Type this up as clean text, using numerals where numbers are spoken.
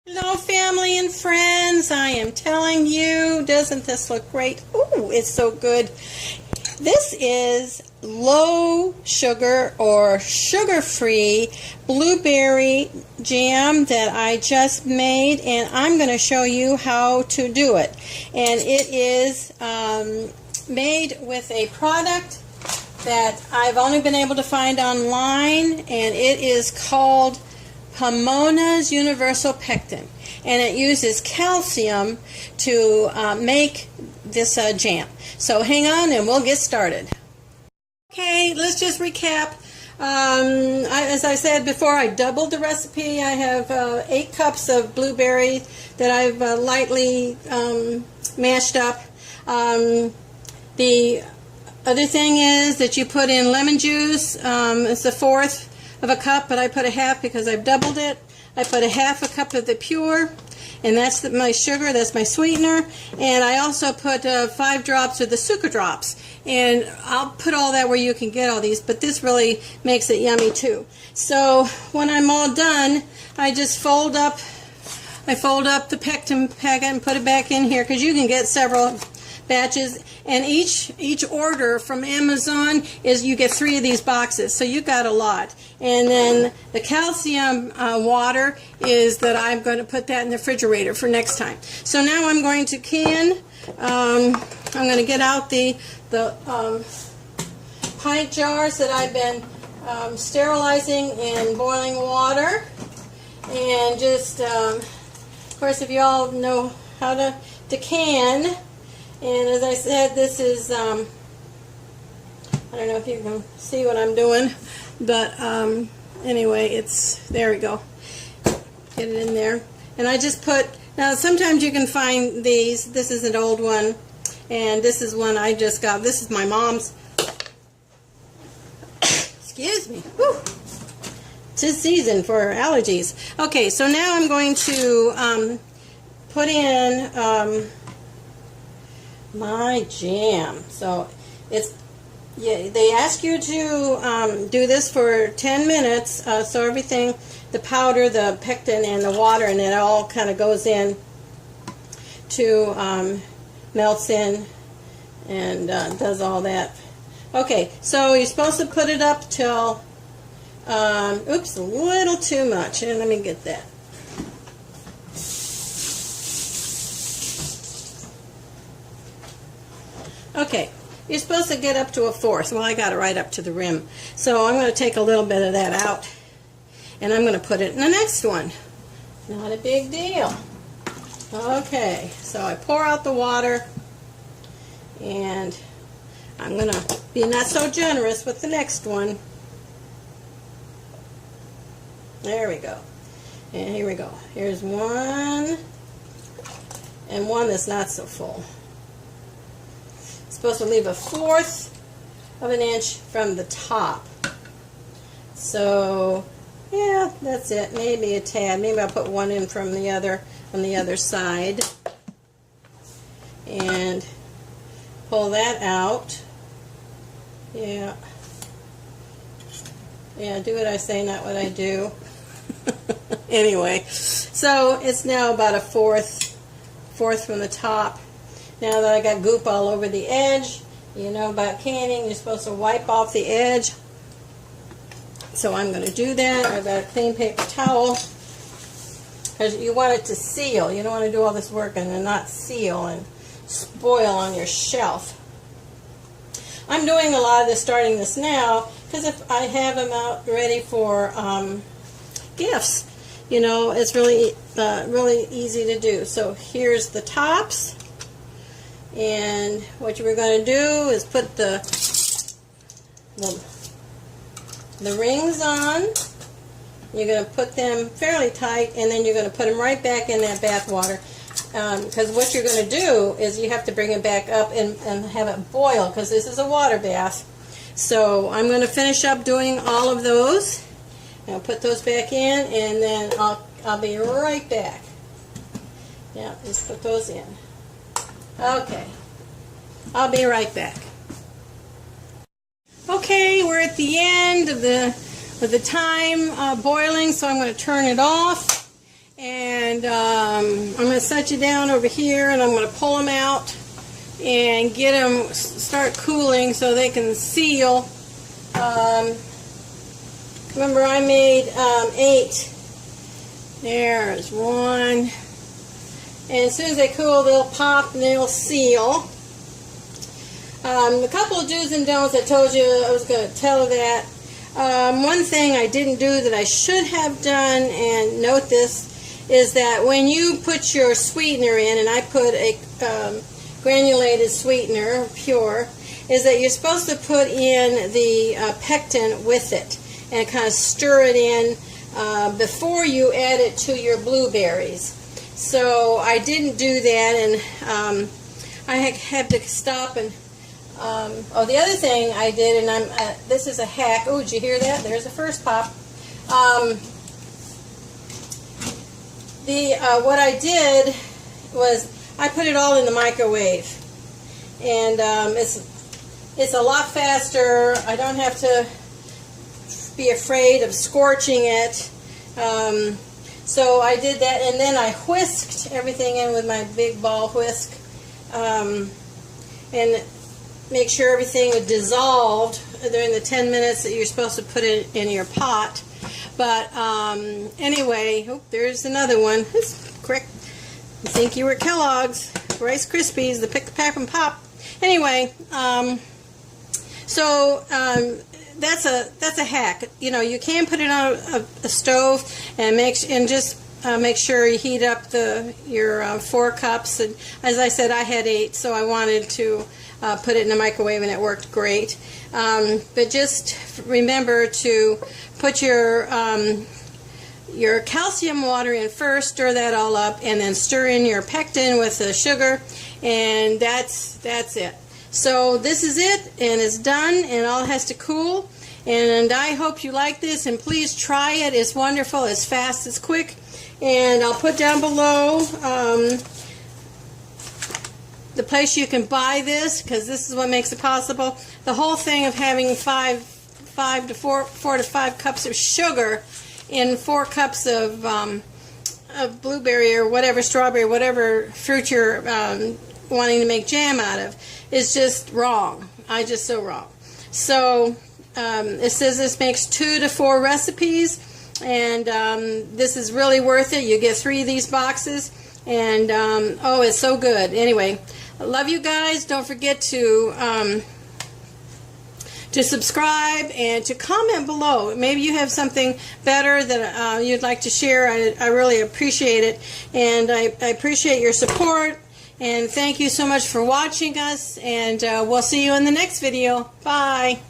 Hello family and friends, I am telling you, doesn't this look great? Ooh, it's so good. This is low sugar or sugar-free blueberry jam that I just made, and I'm going to show you how to do it. And it is made with a product that I've only been able to find online, and it is called Pomona's Universal Pectin, and it uses calcium to make this jam. So hang on and we'll get started. Okay, let's just recap. As I said before, I doubled the recipe. I have 8 cups of blueberry that I've lightly mashed up. The other thing is that you put in lemon juice. It's a fourth of a cup, but I put a half because I've doubled it. I put a half a cup of the pure, and that's my sugar, that's my sweetener, and I also put 5 drops of the sugar drops, and I'll put all that where you can get all these, but this really makes it yummy too. So when I'm all done, I just fold up the pectin packet and put it back in here, because you can get several batches, and each order from Amazon is you get 3 of these boxes, so you got a lot. And then the calcium water is that I'm going to put that in the refrigerator for next time. So now I'm going to can. I'm going to get out the pint jars that I've been sterilizing in boiling water, and just of course, if you all know how to can. And as I said, this is, I don't know if you can see what I'm doing, but anyway, there we go. Get it in there. And I just put, now sometimes you can find these. This is an old one, and this is one I just got. This is my mom's. Excuse me. Whew. It's season for allergies. Okay, so now I'm going to put in my jam. So they ask you to do this for 10 minutes, so everything, the powder, the pectin, and the water, and it all kind of goes in to melts in and does all that. Okay, so you're supposed to put it up till oops, a little too much, and let me get that. Okay, you're supposed to get up to a fourth. Well, I got it right up to the rim. So I'm going to take a little bit of that out, and I'm going to put it in the next one. Not a big deal. Okay, so I pour out the water, and I'm going to be not so generous with the next one. There we go. And here we go. Here's one, and one that's not so full. Supposed to leave a 1/4 of an inch from the top. So yeah, that's it. Maybe a tad. Maybe I'll put one in from the other on the other side, and pull that out. Yeah, do what I say, not what I do. Anyway, so it's now about a fourth from the top. Now that I got goop all over the edge, you know about canning, you're supposed to wipe off the edge. So I'm going to do that. I've got a clean paper towel, because you want it to seal. You don't want to do all this work and then not seal and spoil on your shelf. I'm doing a lot of this, starting this now, because if I have them out ready for gifts, you know, it's really easy to do. So here's the tops. And what you were going to do is put the rings on. You're going to put them fairly tight, and then you're going to put them right back in that bath water. Because what you're going to do is you have to bring it back up and have it boil, because this is a water bath. So I'm going to finish up doing all of those. I'll put those back in, and then I'll be right back. Yeah, just put those in. Okay, I'll be right back. Okay, we're at the end of the time boiling, so I'm going to turn it off, and I'm going to set you down over here, and I'm going to pull them out and get them start cooling so they can seal. Remember, I made 8. There's 1. And as soon as they cool, they'll pop and they'll seal. A couple of do's and don'ts. I told you I was going to tell that. One thing I didn't do that I should have done, and note this, is that when you put your sweetener in, and I put a granulated sweetener, pure, is that you're supposed to put in the pectin with it and kind of stir it in before you add it to your blueberries. So I didn't do that, and I had to stop and oh, the other thing I did, and this is a hack. Oh, did you hear that? There's the first pop. What I did was I put it all in the microwave, and it's a lot faster. I don't have to be afraid of scorching it. So I did that, and then I whisked everything in with my big ball whisk, and make sure everything was dissolved during the 10 minutes that you're supposed to put it in your pot. But anyway, oh, there's another one. It's quick. You think you were Kellogg's Rice Krispies, the pick, pack, and pop. Anyway, that's a hack. You know, you can put it on a stove and just make sure you heat up your 4 cups. And as I said, I had 8, so I wanted to put it in the microwave, and it worked great. But just remember to put your calcium water in first, stir that all up, and then stir in your pectin with the sugar, and that's it. So this is it, and it's done, and all has to cool. And I hope you like this, and please try it. It's wonderful. It's fast. It's quick. And I'll put down below the place you can buy this, because this is what makes it possible. The whole thing of having 4 to 5 cups of sugar in 4 cups of blueberry or whatever, strawberry, whatever fruit you're wanting to make jam out of, is just wrong. Just so wrong. So it says this makes 2 to 4 recipes, and this is really worth it. You get 3 of these boxes, and oh, it's so good. Anyway, I love you guys. Don't forget to subscribe and to comment below. Maybe you have something better that you'd like to share. I really appreciate it, and I appreciate your support. And thank you so much for watching us, and we'll see you in the next video. Bye.